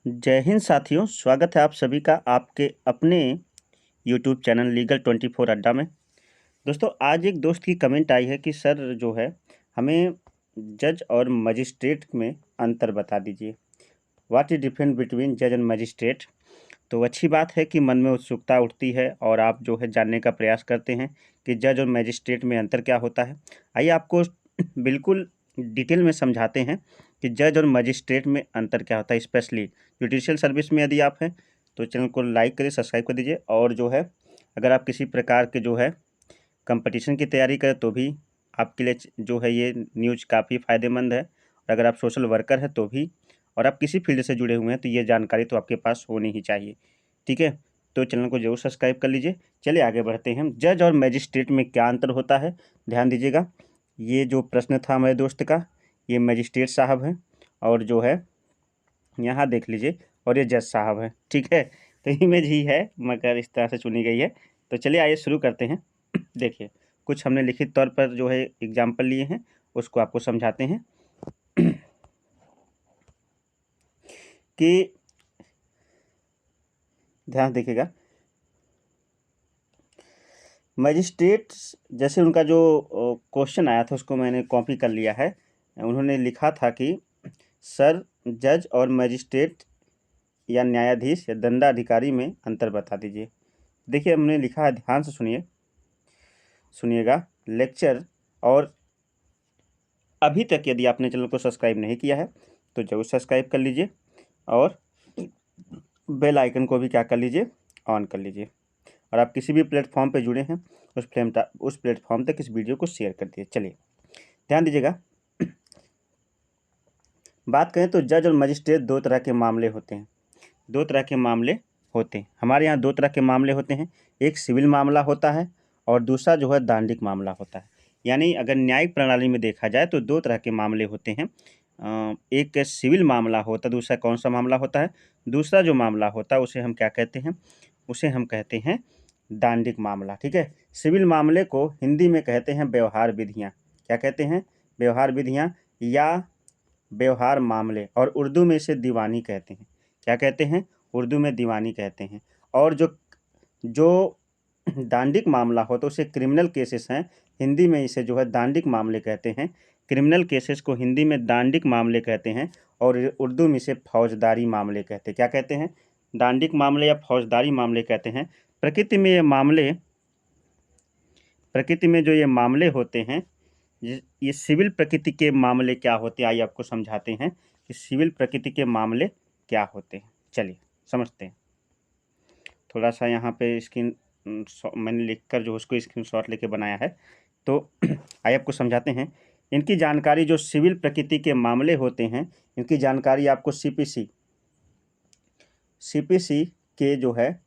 जय हिंद साथियों, स्वागत है आप सभी का आपके अपने YouTube चैनल लीगल 24 अड्डा में। दोस्तों, आज एक दोस्त की कमेंट आई है कि सर जो है हमें जज और मजिस्ट्रेट में अंतर बता दीजिए। व्हाट इज डिफरेंस बिटवीन जज एंड मजिस्ट्रेट। तो अच्छी बात है कि मन में उत्सुकता उठती है और आप जो है जानने का प्रयास करते हैं कि जज और मजिस्ट्रेट में अंतर क्या होता है। आइए आपको बिल्कुल डिटेल में समझाते हैं कि जज और मजिस्ट्रेट में अंतर क्या होता है। स्पेशली जुडिशियल सर्विस में यदि आप हैं तो चैनल को लाइक करिए, सब्सक्राइब कर दीजिए। और जो है अगर आप किसी प्रकार के जो है कंपटीशन की तैयारी करें तो भी आपके लिए जो है ये न्यूज़ काफ़ी फ़ायदेमंद है। और अगर आप सोशल वर्कर हैं तो भी, और आप किसी फील्ड से जुड़े हुए हैं तो ये जानकारी तो आपके पास होनी ही चाहिए। ठीक है, तो चैनल को जरूर सब्सक्राइब कर लीजिए। चलिए आगे बढ़ते हैं। जज और मजिस्ट्रेट में क्या अंतर होता है, ध्यान दीजिएगा। ये जो प्रश्न था हमारे दोस्त का, ये मजिस्ट्रेट साहब हैं और जो है यहाँ देख लीजिए, और ये जज साहब हैं। ठीक है, तो इमेज ही है मगर इस तरह से चुनी गई है। तो चलिए आइए शुरू करते हैं। देखिए, कुछ हमने लिखित तौर पर जो है एग्जाम्पल लिए हैं, उसको आपको समझाते हैं कि ध्यान देखिएगा। मजिस्ट्रेट, जैसे उनका जो क्वेश्चन आया था उसको मैंने कॉपी कर लिया है। उन्होंने लिखा था कि सर, जज और मजिस्ट्रेट या न्यायाधीश या दंडाधिकारी में अंतर बता दीजिए। देखिए हमने लिखा है, ध्यान से सुनिएगा लेक्चर। और अभी तक यदि आपने चैनल को सब्सक्राइब नहीं किया है तो जरूर सब्सक्राइब कर लीजिए और बेल आइकन को भी क्या कर लीजिए, ऑन कर लीजिए। और आप किसी भी प्लेटफॉर्म पे जुड़े हैं उस प्लेटफॉर्म तक इस वीडियो को शेयर कर दिए। चलिए ध्यान दीजिएगा। बात करें तो जज और मजिस्ट्रेट दो तरह के मामले होते हैं। दो तरह के मामले होते हैं हमारे यहाँ, दो तरह के मामले होते हैं। एक सिविल मामला होता है और दूसरा जो है दांडिक मामला होता है। यानी अगर न्यायिक प्रणाली में देखा जाए तो दो तरह के मामले होते हैं। एक सिविल मामला होता है, दूसरा कौन सा मामला होता है, दूसरा जो मामला होता है उसे हम क्या कहते हैं, उसे हम कहते हैं दांडिक मामला। ठीक है, सिविल मामले को हिंदी में कहते हैं व्यवहार विधियाँ। क्या कहते हैं, व्यवहार विधियाँ या व्यवहार मामले, और उर्दू में इसे दीवानी कहते हैं। क्या कहते हैं, उर्दू में दीवानी कहते हैं। और जो जो दांडिक मामला हो तो उसे क्रिमिनल केसेस हैं, हिंदी में इसे जो है दांडिक मामले कहते हैं। क्रिमिनल केसेस को हिंदी में दांडिक मामले कहते हैं और उर्दू में इसे फौजदारी मामले कहते हैं। क्या कहते हैं, दांडिक मामले या फौजदारी मामले कहते हैं। प्रकृति में जो ये मामले होते हैं, ये सिविल प्रकृति के मामले क्या होते हैं, आइए आपको समझाते हैं कि सिविल प्रकृति के मामले क्या होते हैं। चलिए समझते हैं। थोड़ा सा यहाँ पे स्क्रीन मैंने लिखकर जो उसको स्क्रीनशॉट लेके बनाया है, तो आइए आपको समझाते हैं। इनकी जानकारी, जो सिविल प्रकृति के मामले होते हैं, इनकी जानकारी आपको सीपीसी के जो है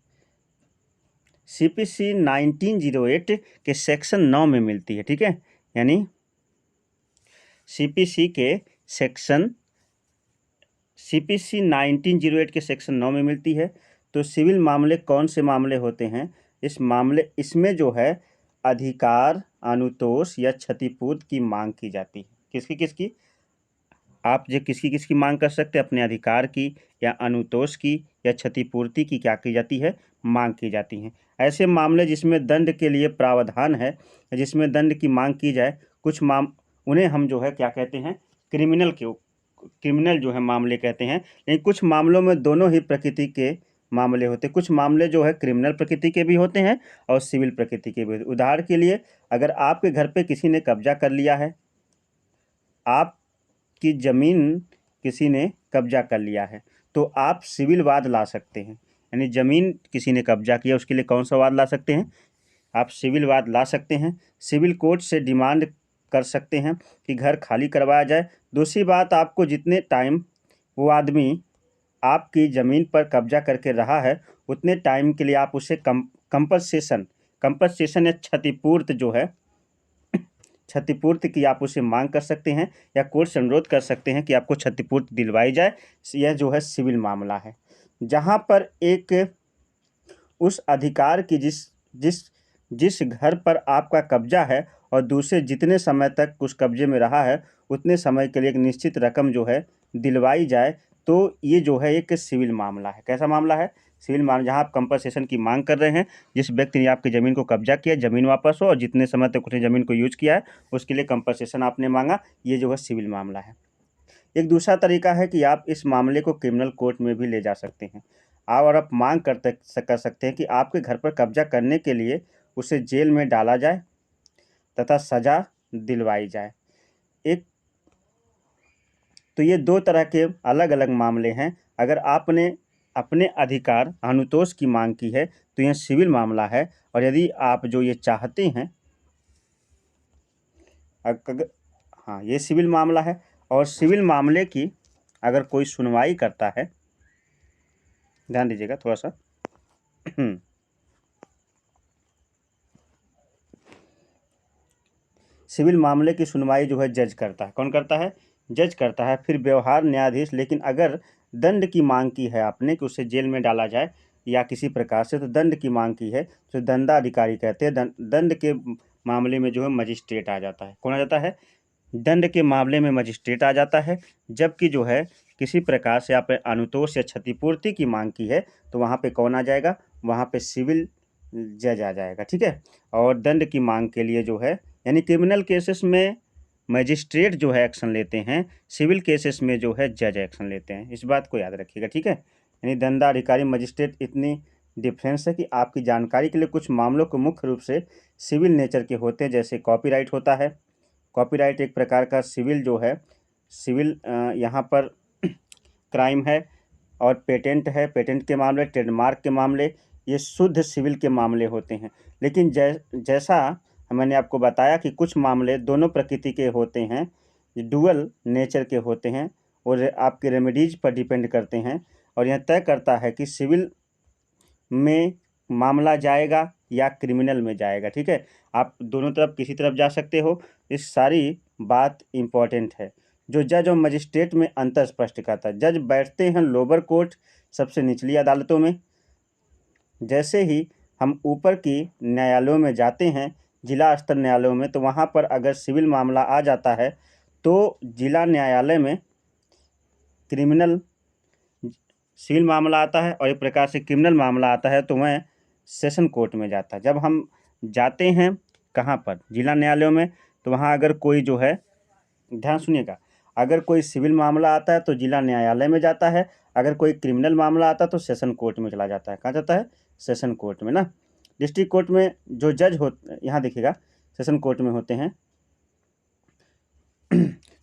सीपीसी 1908 के सेक्शन 9 में मिलती है। ठीक है, यानी सीपीसी 1908 के सेक्शन 9 में मिलती है। तो सिविल मामले कौन से मामले होते हैं, इसमें जो है अधिकार, अनुतोष या क्षतिपूर्ति की मांग की जाती है। किसकी आप जो किसकी मांग कर सकते हैं, अपने अधिकार की या अनुतोष की या क्षतिपूर्ति की क्या की जाती है, मांग की जाती है। ऐसे मामले जिसमें दंड के लिए प्रावधान है, जिसमें दंड की मांग की जाए, उन्हें हम जो है क्या कहते हैं, क्रिमिनल जो है मामले कहते हैं। लेकिन कुछ मामलों में दोनों ही प्रकृति के मामले होते हैं। कुछ मामले जो है क्रिमिनल प्रकृति के भी होते हैं और सिविल प्रकृति के भी होते हैं। उदाहरण के लिए, अगर आपके घर पे किसी ने कब्जा कर लिया है, आपकी ज़मीन किसी ने कब्जा कर लिया है, तो आप सिविल वाद ला सकते हैं। यानी ज़मीन किसी ने कब्जा किया, उसके लिए कौन सा वाद ला सकते हैं, आप सिविल वाद ला सकते हैं। सिविल कोर्ट से डिमांड कर सकते हैं कि घर खाली करवाया जाए। दूसरी बात, आपको जितने टाइम वो आदमी आपकी ज़मीन पर कब्जा करके रहा है, उतने टाइम के लिए आप उसे कंपनसेशन या क्षतिपूर्ति जो है, क्षतिपूर्ति की आप उसे मांग कर सकते हैं या कोर्ट से अनुरोध कर सकते हैं कि आपको क्षतिपूर्ति दिलवाई जाए। यह जो है सिविल मामला है, जहाँ पर एक उस अधिकार की जिस घर पर आपका कब्जा है और दूसरे जितने समय तक उस कब्जे में रहा है उतने समय के लिए एक निश्चित रकम जो है दिलवाई जाए, तो ये जो है एक सिविल मामला है। कैसा मामला है? सिविल मामला, जहाँ आप कंपनसेशन की मांग कर रहे हैं। जिस व्यक्ति ने आपकी ज़मीन को कब्जा किया, ज़मीन वापस हो, और जितने समय तक उसने ज़मीन को यूज किया है उसके लिए कंपनसेशन आपने मांगा, ये जो है सिविल मामला है। एक दूसरा तरीका है कि आप इस मामले को क्रिमिनल कोर्ट में भी ले जा सकते हैं। और आप मांग कर सकते हैं कि आपके घर पर कब्जा करने के लिए उसे जेल में डाला जाए तथा सज़ा दिलवाई जाए। एक तो ये दो तरह के अलग अलग मामले हैं। अगर आपने अपने अधिकार अनुतोष की मांग की है तो यह सिविल मामला है, और यदि आप जो ये चाहते हैं अगर, हाँ, ये सिविल मामला है। और सिविल मामले की अगर कोई सुनवाई करता है, ध्यान दीजिएगा थोड़ा सा सिविल मामले की सुनवाई जो है जज करता है। कौन करता है? जज करता है। फिर व्यवहार न्यायाधीश। लेकिन अगर दंड की मांग की है आपने कि उसे जेल में डाला जाए या किसी प्रकार से, तो दंड की मांग की है तो दंडाधिकारी कहते हैं। दंड के मामले में जो है मजिस्ट्रेट आ जाता है। कौन आ जाता है? दंड के मामले में मजिस्ट्रेट आ जाता है। जबकि जो है किसी प्रकार से आपने अनुतोष या क्षतिपूर्ति की मांग की है तो वहाँ पे कौन आ जाएगा? वहाँ पे सिविल जज आ जाएगा। ठीक है। और दंड की मांग के लिए जो है, यानी क्रिमिनल केसेस में मजिस्ट्रेट जो है एक्शन लेते हैं, सिविल केसेस में जो है जज एक्शन लेते हैं। इस बात को याद रखिएगा। ठीक है। यानी दंडाधिकारी मजिस्ट्रेट, इतनी डिफरेंस है कि आपकी जानकारी के लिए कुछ मामलों को मुख्य रूप से सिविल नेचर के होते हैं। जैसे कॉपीराइट होता है। कॉपीराइट एक प्रकार का सिविल जो है, सिविल यहाँ पर क्राइम है। और पेटेंट है, पेटेंट के मामले, ट्रेडमार्क के मामले, ये शुद्ध सिविल के मामले होते हैं। लेकिन जैसा मैंने आपको बताया कि कुछ मामले दोनों प्रकृति के होते हैं, डुअल नेचर के होते हैं, और आपके रेमेडीज पर डिपेंड करते हैं। और यह तय करता है कि सिविल में मामला जाएगा या क्रिमिनल में जाएगा। ठीक है। आप दोनों तरफ, किसी तरफ जा सकते हो। इस सारी बात इम्पॉर्टेंट है। जो जज और मजिस्ट्रेट में अंतर स्पष्ट करता है। जज बैठते हैं लोअर कोर्ट, सबसे निचली अदालतों में। जैसे ही हम ऊपर की न्यायालयों में जाते हैं, जिला स्तर न्यायालयों में, तो वहाँ पर अगर सिविल मामला आ जाता है तो जिला न्यायालय में क्रिमिनल सिविल मामला आता है, और एक प्रकार से क्रिमिनल मामला आता है तो वह सेशन कोर्ट में जाता है। जब हम जाते हैं कहाँ पर? जिला न्यायालयों में। तो वहाँ अगर कोई जो है, ध्यान सुनिएगा, अगर कोई सिविल मामला आता है तो जिला न्यायालय में जाता है। अगर कोई क्रिमिनल मामला आता है तो सेशन कोर्ट में चला जाता है। कहाँ जाता है? सेशन कोर्ट में ना। डिस्ट्रिक्ट कोर्ट में जो जज हो, यहाँ देखिएगा, सेशन कोर्ट में होते हैं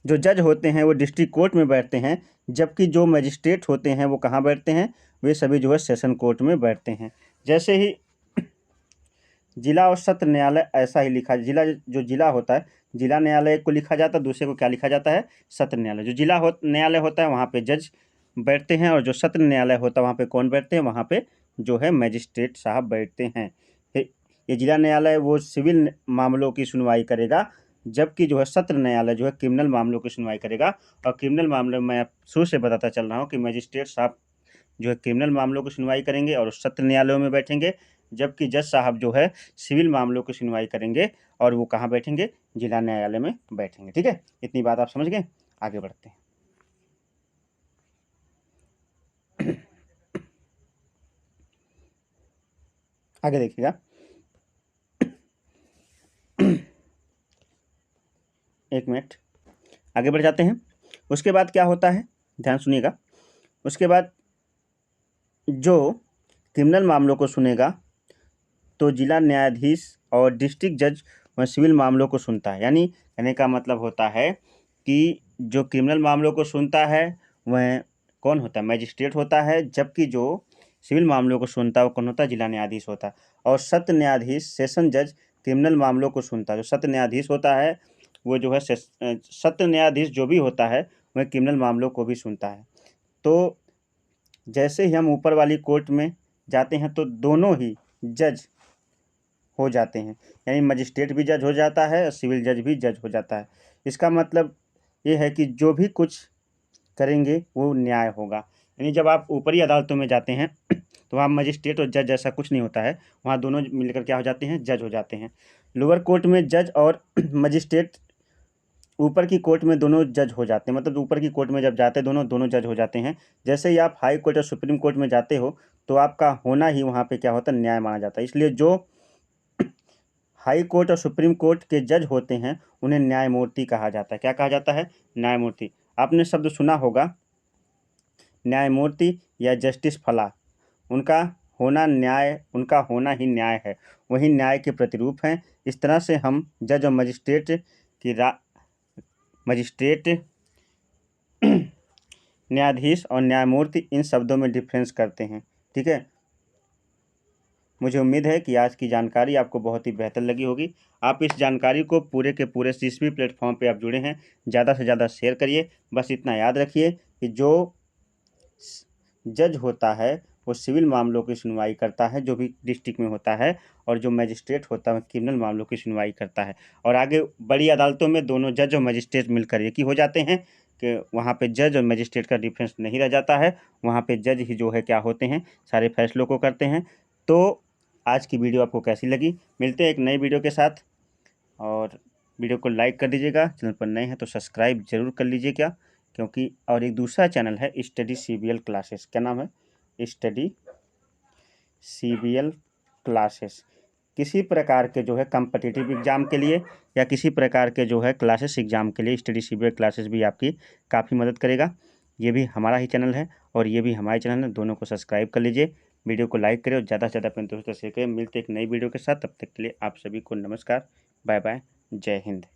जो जज होते हैं वो डिस्ट्रिक्ट कोर्ट में बैठते हैं। जबकि जो मजिस्ट्रेट होते हैं वो कहाँ बैठते हैं? वे सभी जो है सेशन कोर्ट में बैठते हैं। जैसे ही जिला और सत्र न्यायालय, ऐसा ही लिखा, जो जिला होता है, जिला न्यायालय को लिखा जाता है, दूसरे को क्या लिखा जाता है? सत्र न्यायालय। जो जिला न्यायालय होता है वहाँ पे जज बैठते हैं, और जो सत्र न्यायालय होता है वहाँ पे कौन बैठते हैं? वहाँ पे जो है मजिस्ट्रेट साहब बैठते हैं। ये जिला न्यायालय वो सिविल मामलों की सुनवाई करेगा, जबकि जो है सत्र न्यायालय जो है क्रिमिनल मामलों की सुनवाई करेगा। और क्रिमिनल मामले में मैं शुरू से बताता चल रहा हूँ कि मजिस्ट्रेट साहब जो है क्रिमिनल मामलों की सुनवाई करेंगे और सत्र न्यायालयों में बैठेंगे, जबकि जज साहब जो है सिविल मामलों की सुनवाई करेंगे, और वो कहाँ बैठेंगे? जिला न्यायालय में बैठेंगे। ठीक है। इतनी बात आप समझ गए। आगे बढ़ते हैं। आगे देखिएगा। एक मिनट, आगे बढ़ जाते हैं। उसके बाद क्या होता है, ध्यान सुनिएगा। उसके बाद जो क्रिमिनल मामलों को सुनेगा तो जिला न्यायाधीश और डिस्ट्रिक्ट जज वह सिविल मामलों को सुनता है। यानी कहने का मतलब होता है कि जो क्रिमिनल मामलों को सुनता है वह कौन होता है? मजिस्ट्रेट होता है। जबकि जो सिविल मामलों को सुनता है वो कौन होता है? जिला न्यायाधीश होता है। और सत्र न्यायाधीश, सेशन जज, क्रिमिनल मामलों को सुनता है। जो सत्र न्यायाधीश होता है वो जो है सत्र न्यायाधीश जो भी होता है वह क्रिमिनल मामलों को भी सुनता है। तो जैसे ही हम ऊपर वाली कोर्ट में जाते हैं तो दोनों ही जज हो जाते हैं। यानी मजिस्ट्रेट भी जज हो जाता है और सिविल जज भी जज हो जाता है। इसका मतलब ये है कि जो भी कुछ करेंगे वो न्याय होगा। यानी जब आप ऊपरी अदालतों में जाते हैं तो वहाँ मजिस्ट्रेट और जज जैसा कुछ नहीं होता है, वहाँ दोनों मिलकर क्या हो जाते हैं? जज हो जाते हैं। लोअर कोर्ट में जज और मजिस्ट्रेट ऊपर की कोर्ट में दोनों जज हो जाते हैं, मतलब ऊपर की कोर्ट में जब जाते हैं दोनों जज हो जाते हैं। जैसे ही आप हाई कोर्ट और सुप्रीम कोर्ट में जाते हो तो आपका होना ही वहाँ पे क्या होता है, न्याय माना जाता है। इसलिए जो हाई कोर्ट और सुप्रीम कोर्ट के जज होते हैं उन्हें न्यायमूर्ति कहा जाता है। क्या कहा जाता है? न्यायमूर्ति। आपने शब्द सुना होगा न्यायमूर्ति या जस्टिस फला। उनका होना ही न्याय है, वही न्याय के प्रतिरूप हैं। इस तरह से हम जज और मजिस्ट्रेट न्यायाधीश और न्यायमूर्ति इन शब्दों में डिफरेंस करते हैं। ठीक है, मुझे उम्मीद है कि आज की जानकारी आपको बहुत ही बेहतर लगी होगी। आप इस जानकारी को पूरे के पूरे जिस भी प्लेटफॉर्म पे आप जुड़े हैं ज़्यादा से ज़्यादा शेयर करिए। बस इतना याद रखिए कि जो जज होता है वो सिविल मामलों की सुनवाई करता है जो भी डिस्ट्रिक्ट में होता है, और जो मजिस्ट्रेट होता है क्रिमिनल मामलों की सुनवाई करता है। और आगे बड़ी अदालतों में दोनों जज और मजिस्ट्रेट मिलकर एक ही हो जाते हैं कि वहाँ पे जज और मजिस्ट्रेट का डिफरेंस नहीं रह जाता है। वहाँ पे जज ही जो है क्या होते हैं, सारे फैसलों को करते हैं। तो आज की वीडियो आपको कैसी लगी? मिलते हैं एक नई वीडियो के साथ, और वीडियो को लाइक कर दीजिएगा। चैनल पर नए हैं तो सब्सक्राइब जरूर कर लीजिए क्या, क्योंकि और एक दूसरा चैनल है स्टडी CBL क्लासेस। क्या नाम है? Study CBL classes. किसी प्रकार के जो है कम्पिटिटिव एग्ज़ाम के लिए या किसी प्रकार के जो है क्लासेस एग्ज़ाम के लिए स्टडी CBL क्लासेस भी आपकी काफ़ी मदद करेगा। ये भी हमारा ही चैनल है और ये भी हमारे चैनल है, दोनों को सब्सक्राइब कर लीजिए। वीडियो को लाइक करें और ज़्यादा से ज़्यादा अपने दोस्तों से शेयर करें। मिलते एक नई वीडियो के साथ, तब तक के लिए आप सभी को नमस्कार, बाय बाय, जय हिंद।